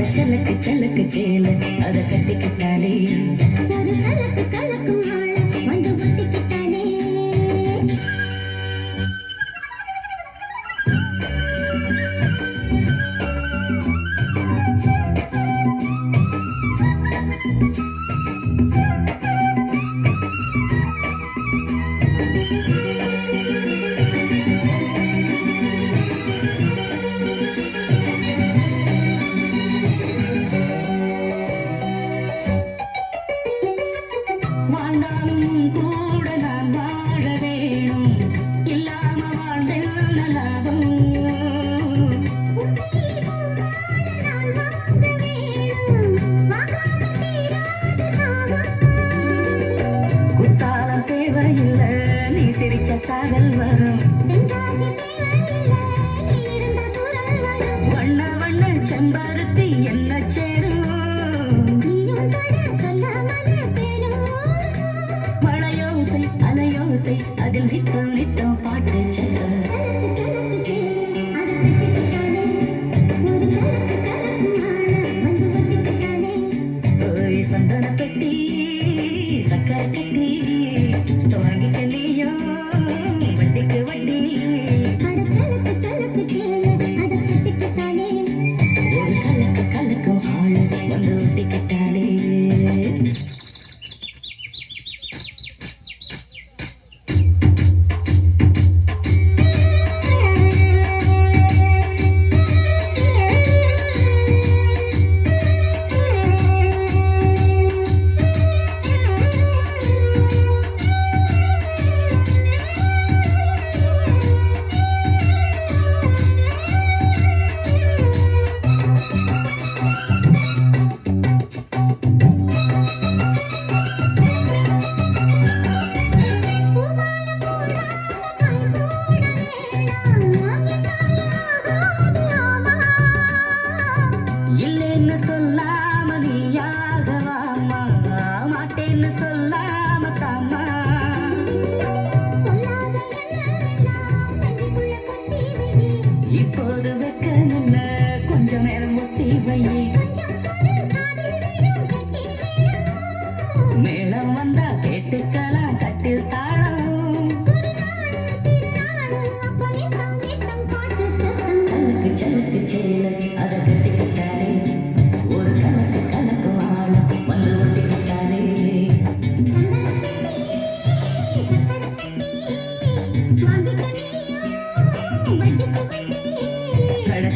சலக்கு சலக்கு சேல அத கட்டிக்கிட்டாலே ஒரு கலக்கு கலக்கும் ஆள வந்து ஒட்டிக்கிட்டாலே வாழ்ந்தாலும் கூட நான் வாழ வேணும் இல்லாம வாழ்ந்தென்ன லாபம் குத்தாலம் தேவையில்லை நீ சிரிச்ச சாகல் வரும் வண்ண வண்ண செம்பருத்தி என்ன சேரும் அலையோசை அதில் நித்தம் நித்தம் பாட்டு சத்தம் சந்தன பெட்டி சக்கரை கட்டி வாங்கிக்க நீயோ வட்டிக்கு வட்டி ஒரு கலக்கு கலக்கும் ஆளு வந்து ஒட்டிக்கிட்டாலே சொல்லாம நீயாகவாமா மாட்டேன்னு சொல்லாம தாமா இப்போது வைக்க முன்ன கொஞ்சம் நேரம் ஒத்தி வை மேளம் வந்தா கேட்டுக்கலாம் கட்டில் தாளம் சலுக்கு சலுக்கு சேல அதை கட்டிக்கிட்டாரே ஒரு கலக்கு கலக்கு வாழ வந்து ஒட்டிக்கிட்டாரே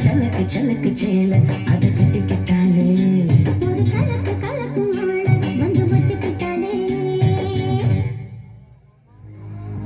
சலுக்கு சலுக்கு சேல அதை கட்டிக்கிட்டாரே